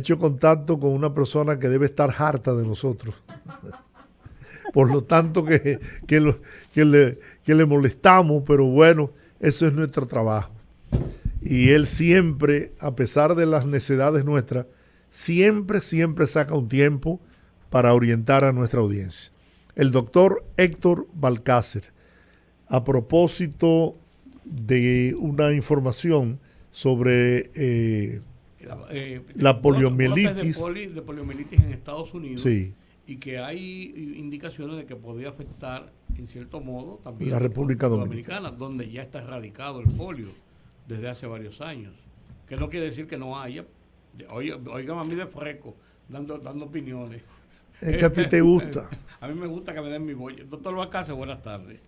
hecho contacto con una persona que debe estar harta de nosotros. Por lo tanto, que, lo- que le molestamos, pero bueno, eso es nuestro trabajo. Y él siempre, a pesar de las necesidades nuestras, siempre saca un tiempo para orientar a nuestra audiencia. El doctor Héctor Balcácer, a propósito de una información sobre la brotes poliomielitis, de poliomielitis en Estados Unidos sí, y que hay indicaciones de que podría afectar en cierto modo la también República República Dominicana. Dominicana, donde ya está erradicado el polio desde hace varios años. Que no quiere decir que no haya. Oigan a mí de fresco, dando opiniones. Es que a ti te gusta. A mí me gusta que me den mi bollo. Doctor Balcácer, buenas tardes.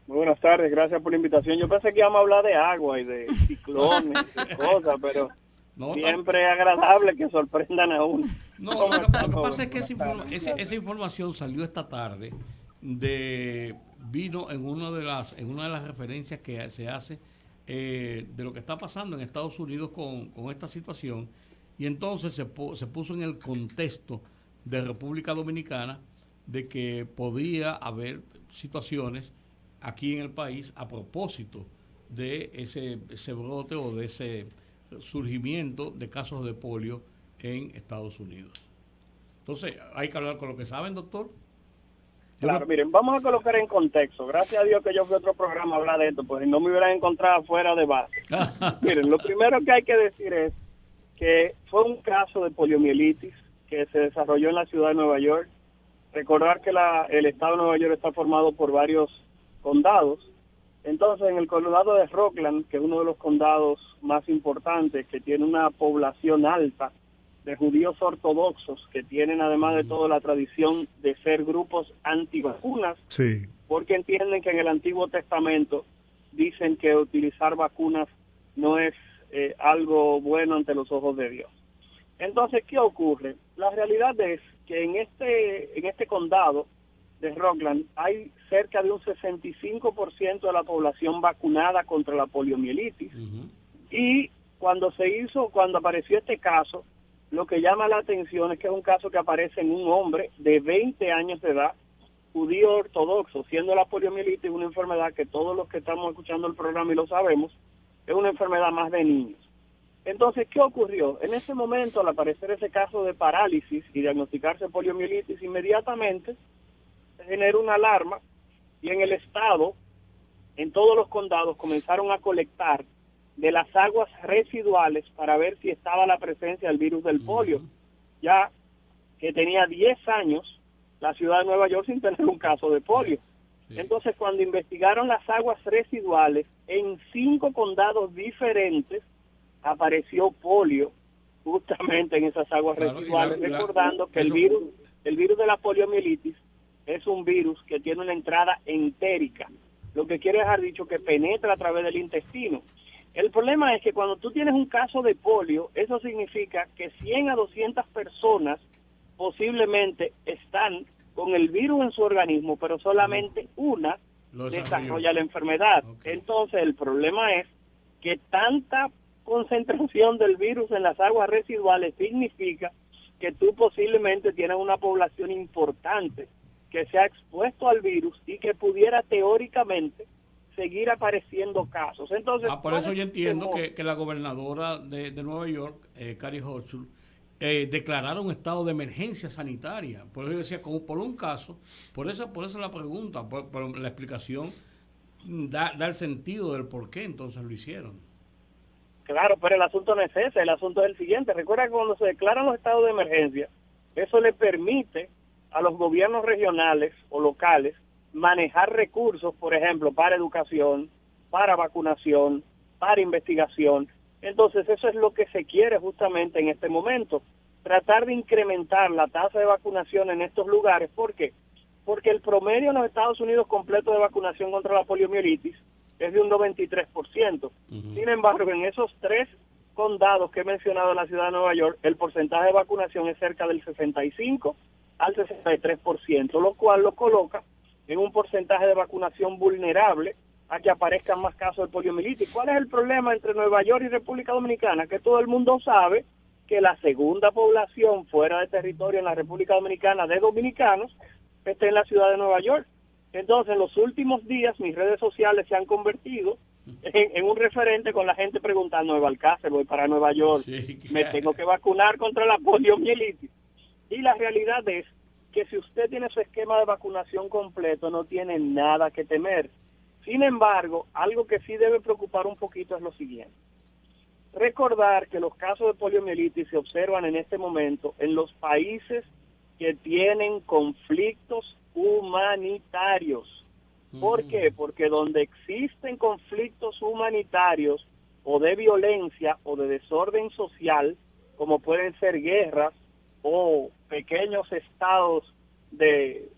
Muy buenas tardes, gracias por la invitación. Yo pensé que íbamos a hablar de agua y de ciclones y cosas, pero No, siempre es agradable que sorprendan a uno. no, ¿Cómo lo están, que pasa joven? es que Buenas tardes. esa información salió esta tarde vino en una de las referencias que se hace de lo que está pasando en Estados Unidos con esta situación, y entonces se puso en el contexto de República Dominicana de que podía haber situaciones aquí en el país a propósito de ese brote o de ese surgimiento de casos de polio en Estados Unidos. Entonces, hay que hablar con lo que saben, doctor. Claro, miren, vamos a colocar en contexto. Gracias a Dios que yo fui a otro programa a hablar de esto, pues si no me hubieran encontrado fuera de base. Miren, lo primero que hay que decir es que fue un caso de poliomielitis que se desarrolló en la ciudad de Nueva York. Recordar que el estado de Nueva York está formado por varios condados. Entonces, en el condado de Rockland, que es uno de los condados más importantes, que tiene una población alta de judíos ortodoxos, que tienen además de todo la tradición de ser grupos antivacunas, Sí. porque entienden que en el Antiguo Testamento dicen que utilizar vacunas no es algo bueno ante los ojos de Dios. Entonces, ¿qué ocurre? La realidad es que en este condado de Rockland hay cerca de un 65% de la población vacunada contra la poliomielitis. Y cuando apareció este caso, lo que llama la atención es que es un caso que aparece en un hombre de 20 años de edad, judío ortodoxo, siendo la poliomielitis una enfermedad que todos los que estamos escuchando el programa y lo sabemos, es una enfermedad más de niños. Entonces, ¿qué ocurrió? En ese momento, al aparecer ese caso de parálisis y diagnosticarse poliomielitis, inmediatamente se generó una alarma y en el estado, en todos los condados, comenzaron a colectar de las aguas residuales para ver si estaba la presencia del virus del polio, ya que tenía 10 años la ciudad de Nueva York sin tener un caso de polio. Sí. Entonces, cuando investigaron las aguas residuales, en 5 condados diferentes apareció polio justamente en esas aguas residuales, recordando que el virus de la poliomielitis es un virus que tiene una entrada entérica, lo que quiere dejar dicho que penetra a través del intestino. El problema es que cuando tú tienes un caso de polio, eso significa que 100 a 200 personas posiblemente están con el virus en su organismo, pero solamente una desarrolla la enfermedad. Okay. Entonces, el problema es que tanta concentración del virus en las aguas residuales significa que tú posiblemente tienes una población importante que se ha expuesto al virus y que pudiera teóricamente seguir apareciendo casos. Entonces, por eso yo entiendo que la gobernadora de Nueva York, Carrie Hochul, declararon un estado de emergencia sanitaria. Por eso yo decía, como por un caso, por eso la pregunta, por la explicación da el sentido del por qué entonces lo hicieron. Claro, pero el asunto no es ese, el asunto es el siguiente. Recuerda que cuando se declaran los estados de emergencia, eso le permite a los gobiernos regionales o locales manejar recursos, por ejemplo, para educación, para vacunación, para investigación. Entonces, eso es lo que se quiere justamente en este momento, tratar de incrementar la tasa de vacunación en estos lugares. ¿Por qué? Porque el promedio en los Estados Unidos completo de vacunación contra la poliomielitis es de un 93%. Sin embargo, en esos 3 condados que he mencionado en la ciudad de Nueva York, el porcentaje de vacunación es cerca del 65 al 63%, lo cual lo coloca en un porcentaje de vacunación vulnerable a que aparezcan más casos de poliomielitis. ¿Cuál es el problema entre Nueva York y República Dominicana? Que todo el mundo sabe que la segunda población fuera de territorio en la República Dominicana de dominicanos esté en la ciudad de Nueva York. Entonces, en los últimos días, mis redes sociales se han convertido en un referente con la gente preguntando: Nueva Alcácer, voy para Nueva York, Sí, me tengo que vacunar contra la poliomielitis. Y la realidad es que si usted tiene su esquema de vacunación completo, no tiene nada que temer. Sin embargo, algo que sí debe preocupar un poquito es lo siguiente. Recordar que los casos de poliomielitis se observan en este momento en los países que tienen conflictos humanitarios. ¿Por qué? Porque donde existen conflictos humanitarios o de violencia o de desorden social, como pueden ser guerras o pequeños estados de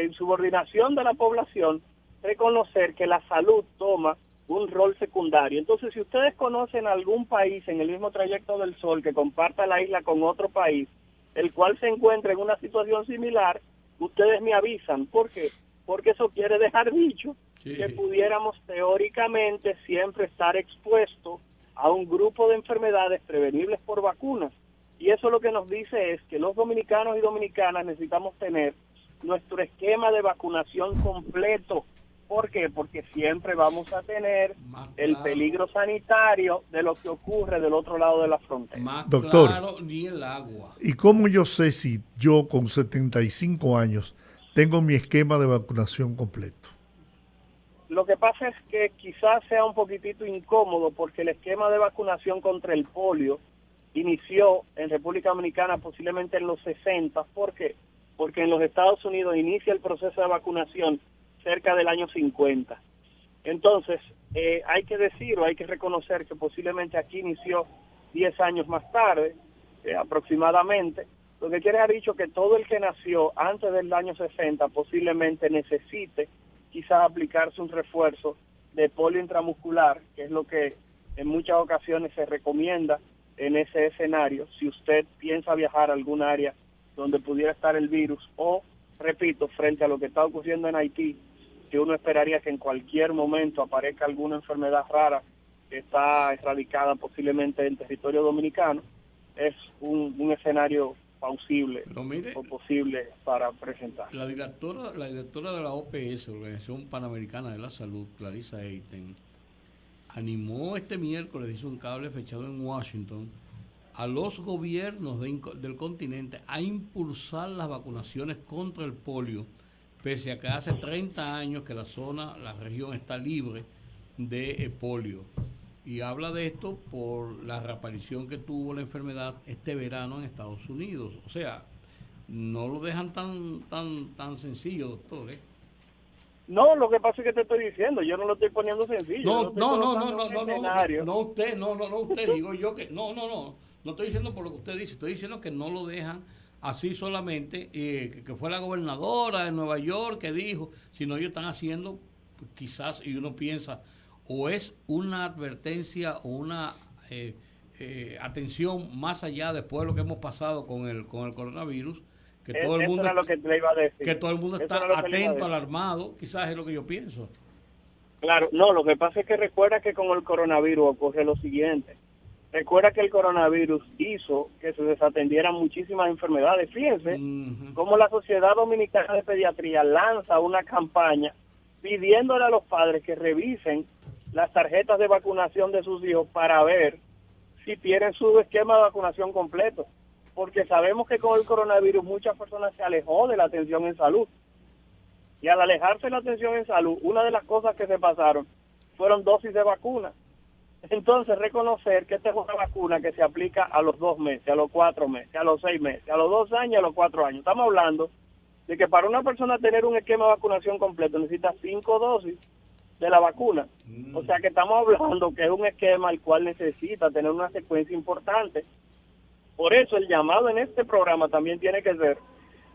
insubordinación de la población, reconocer que la salud toma un rol secundario. Entonces, si ustedes conocen algún país en el mismo trayecto del Sol que comparta la isla con otro país, el cual se encuentra en una situación similar, ustedes me avisan. ¿Por qué? Porque eso quiere dejar dicho que pudiéramos teóricamente siempre estar expuestos a un grupo de enfermedades prevenibles por vacunas. Y eso lo que nos dice es que los dominicanos y dominicanas necesitamos tener nuestro esquema de vacunación completo. ¿Por qué? Porque siempre vamos a tener el peligro sanitario de lo que ocurre del otro lado de la frontera. Más Doctor, claro ni el agua. ¿Y cómo yo sé si yo con 75 años tengo mi esquema de vacunación completo? Lo que pasa es que quizás sea un poquitito incómodo porque el esquema de vacunación contra el polio inició en República Dominicana posiblemente en los 60. ¿Por qué? Porque en los Estados Unidos inicia el proceso de vacunación cerca del año 50. Entonces, hay que decir o hay que reconocer que posiblemente aquí inició 10 años más tarde, aproximadamente, lo que quiere haber dicho que todo el que nació antes del año 60 posiblemente necesite quizás aplicarse un refuerzo de polio intramuscular, que es lo que en muchas ocasiones se recomienda en ese escenario, si usted piensa viajar a algún área donde pudiera estar el virus o, repito, frente a lo que está ocurriendo en Haití, que uno esperaría que en cualquier momento aparezca alguna enfermedad rara que está erradicada posiblemente en territorio dominicano, es un escenario plausible o posible para presentar. La directora de la OPS, Organización Panamericana de la Salud, Clarissa Eiten, animó este miércoles, hizo un cable fechado en Washington, a los gobiernos del continente a impulsar las vacunaciones contra el polio, pese a que hace 30 años que la región está libre de polio. Y habla de esto por la reaparición que tuvo la enfermedad este verano en Estados Unidos. O sea, no lo dejan tan sencillo, doctor, ¿eh? No, lo que pasa es que te estoy diciendo, yo no lo estoy poniendo sencillo. No usted, digo yo que no estoy diciendo por lo que usted dice, estoy diciendo que no lo dejan así solamente, que fue la gobernadora de Nueva York que dijo, sino ellos están haciendo quizás, y uno piensa, o es una advertencia o una atención más allá después de lo que hemos pasado con el coronavirus, que todo el mundo, era lo que le iba a decir. Que todo el mundo está atento, alarmado, quizás es lo que yo pienso. Claro, no, lo que pasa es que recuerda que con el coronavirus ocurre lo siguiente. Recuerda que el coronavirus hizo que se desatendieran muchísimas enfermedades. Fíjense cómo la Sociedad Dominicana de Pediatría lanza una campaña pidiéndole a los padres que revisen las tarjetas de vacunación de sus hijos para ver si tienen su esquema de vacunación completo. Porque sabemos que con el coronavirus muchas personas se alejó de la atención en salud. Y al alejarse de la atención en salud, una de las cosas que se pasaron fueron dosis de vacuna. Entonces, reconocer que esta es una vacuna que se aplica a los 2 meses, a los 4 meses, a los 6 meses, a los 2 años, a los 4 años. Estamos hablando de que para una persona tener un esquema de vacunación completo necesita 5 dosis de la vacuna. O sea que estamos hablando que es un esquema el cual necesita tener una secuencia importante. Por eso el llamado en este programa también tiene que ser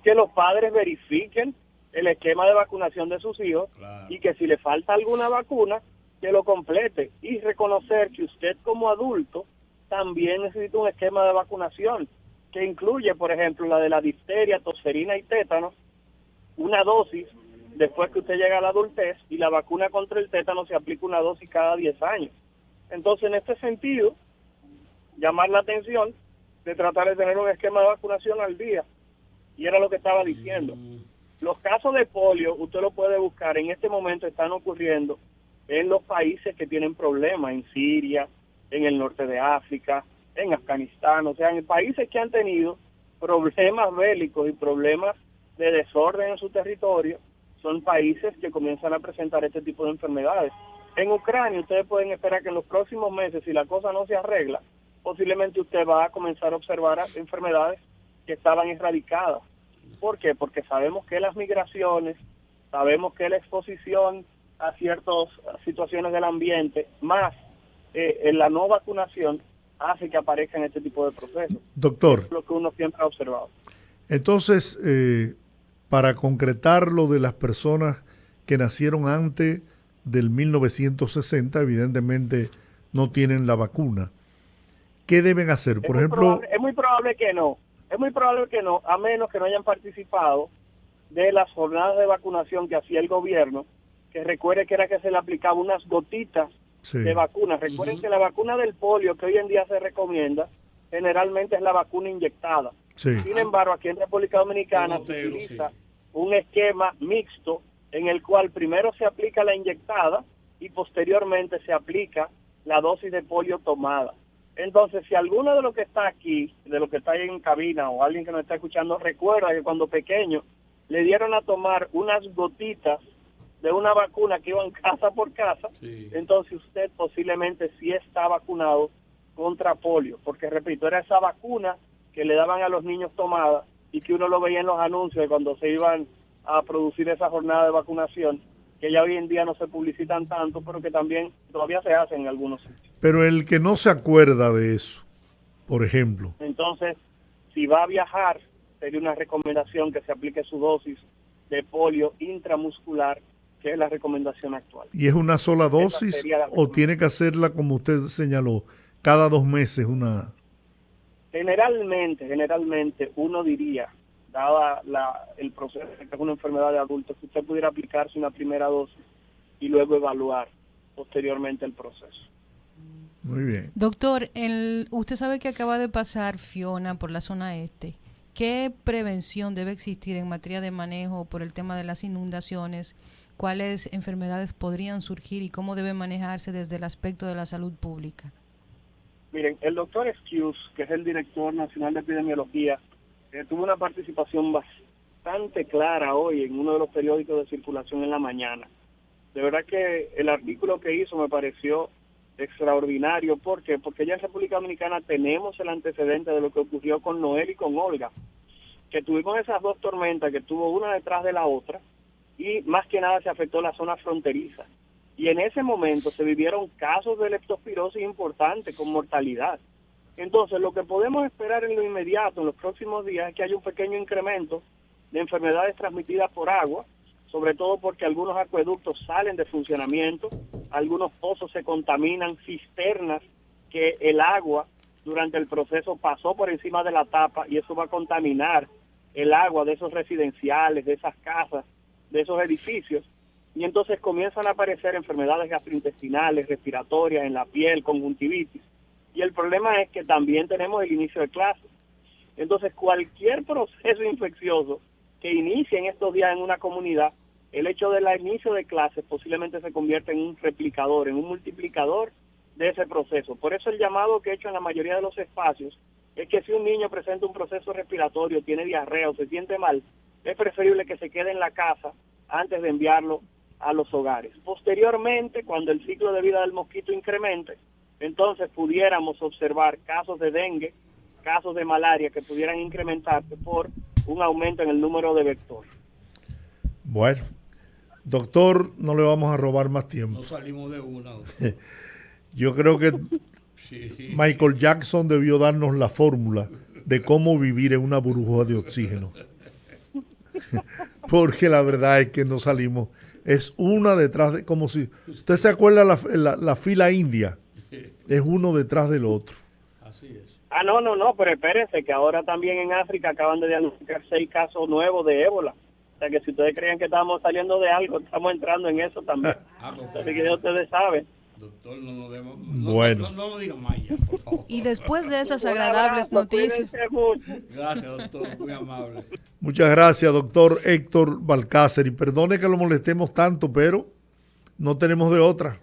que los padres verifiquen el esquema de vacunación de sus hijos, claro, y que si le falta alguna vacuna, que lo complete, y reconocer que usted como adulto también necesita un esquema de vacunación que incluye, por ejemplo, la de la difteria, tosferina y tétano, una dosis después que usted llega a la adultez, y la vacuna contra el tétano se aplica una dosis cada 10 años. Entonces, en este sentido, llamar la atención de tratar de tener un esquema de vacunación al día. Y era lo que estaba diciendo. Los casos de polio, usted lo puede buscar, en este momento están ocurriendo en los países que tienen problemas, en Siria, en el norte de África, en Afganistán, o sea, en países que han tenido problemas bélicos y problemas de desorden en su territorio, son países que comienzan a presentar este tipo de enfermedades. En Ucrania, ustedes pueden esperar que en los próximos meses, si la cosa no se arregla, posiblemente usted va a comenzar a observar enfermedades que estaban erradicadas. ¿Por qué? Porque sabemos que las migraciones, sabemos que la exposición a ciertas situaciones del ambiente, más en la no vacunación, hace que aparezcan este tipo de procesos. Doctor. Es lo que uno siempre ha observado. Entonces, para concretar lo de las personas que nacieron antes del 1960, evidentemente no tienen la vacuna. ¿Qué deben hacer? Por ejemplo... Es muy probable que no. Es muy probable que no, a menos que no hayan participado de las jornadas de vacunación que hacía el gobierno, que recuerde que era que se le aplicaba unas gotitas de vacuna. Recuerden que la vacuna del polio que hoy en día se recomienda, generalmente es la vacuna inyectada. Sin embargo, aquí en República Dominicana se utiliza un esquema mixto en el cual primero se aplica la inyectada y posteriormente se aplica la dosis de polio tomada. Entonces, si alguno de los que está aquí, de los que está ahí en cabina o alguien que nos está escuchando, recuerda que cuando pequeño le dieron a tomar unas gotitas de una vacuna que iban casa por casa, entonces usted posiblemente sí está vacunado contra polio, porque repito, era esa vacuna que le daban a los niños tomada y que uno lo veía en los anuncios de cuando se iban a producir esa jornada de vacunación, que ya hoy en día no se publicitan tanto, pero que también todavía se hacen en algunos sitios. Pero el que no se acuerda de eso, por ejemplo. Entonces, si va a viajar, sería una recomendación que se aplique su dosis de polio intramuscular, que es la recomendación actual. ¿Y es una sola dosis o tiene que hacerla, como usted señaló, cada 2 meses una? Generalmente uno diría, dada el proceso de que es una enfermedad de adultos, que usted pudiera aplicarse una primera dosis y luego evaluar posteriormente el proceso. Muy bien. Doctor, usted sabe que acaba de pasar Fiona por la zona este. ¿Qué prevención debe existir en materia de manejo por el tema de las inundaciones? ¿Cuáles enfermedades podrían surgir y cómo debe manejarse desde el aspecto de la salud pública? Miren, el doctor Esquius, que es el director nacional de epidemiología, tuvo una participación bastante clara hoy en uno de los periódicos de circulación en la mañana. De verdad que el artículo que hizo me pareció extraordinario. ¿Por qué? Porque ya en República Dominicana tenemos el antecedente de lo que ocurrió con Noel y con Olga, que tuvimos esas dos tormentas que tuvo una detrás de la otra y más que nada se afectó la zona fronteriza. Y en ese momento se vivieron casos de leptospirosis importantes con mortalidad. Entonces, lo que podemos esperar en lo inmediato, en los próximos días, es que haya un pequeño incremento de enfermedades transmitidas por agua, sobre todo porque algunos acueductos salen de funcionamiento, algunos pozos se contaminan, cisternas que el agua durante el proceso pasó por encima de la tapa y eso va a contaminar el agua de esos residenciales, de esas casas, de esos edificios, y entonces comienzan a aparecer enfermedades gastrointestinales, respiratorias, en la piel, conjuntivitis, y el problema es que también tenemos el inicio de clases. Entonces, cualquier proceso infeccioso que inicie en estos días en una comunidad, el hecho del inicio de clases posiblemente se convierte en un replicador, en un multiplicador de ese proceso. Por eso el llamado que he hecho en la mayoría de los espacios es que si un niño presenta un proceso respiratorio, tiene diarrea o se siente mal, es preferible que se quede en la casa antes de enviarlo a los hogares. Posteriormente, cuando el ciclo de vida del mosquito incremente, entonces pudiéramos observar casos de dengue, casos de malaria que pudieran incrementarse por un aumento en el número de vectores. Bueno, doctor, no le vamos a robar más tiempo. No salimos de una. Yo creo que Sí. Michael Jackson debió darnos la fórmula de cómo vivir en una burbuja de oxígeno. Porque la verdad es que no salimos. Es una detrás de... Como si... ¿Usted se acuerda la fila india? Es uno detrás del otro. Así es. No, pero espérense que ahora también en África acaban de diagnosticar 6 casos nuevos de ébola. O sea que si ustedes creían que estábamos saliendo de algo, estamos entrando en eso también. Así que ya ustedes saben. Doctor, Bueno. no lo diga más ya, por favor. Y después de esas Un agradables abrazo, noticias, cuídense mucho. Gracias, doctor, muy amable. Muchas gracias, doctor Héctor Balcácer. Y perdone que lo molestemos tanto, pero no tenemos de otra.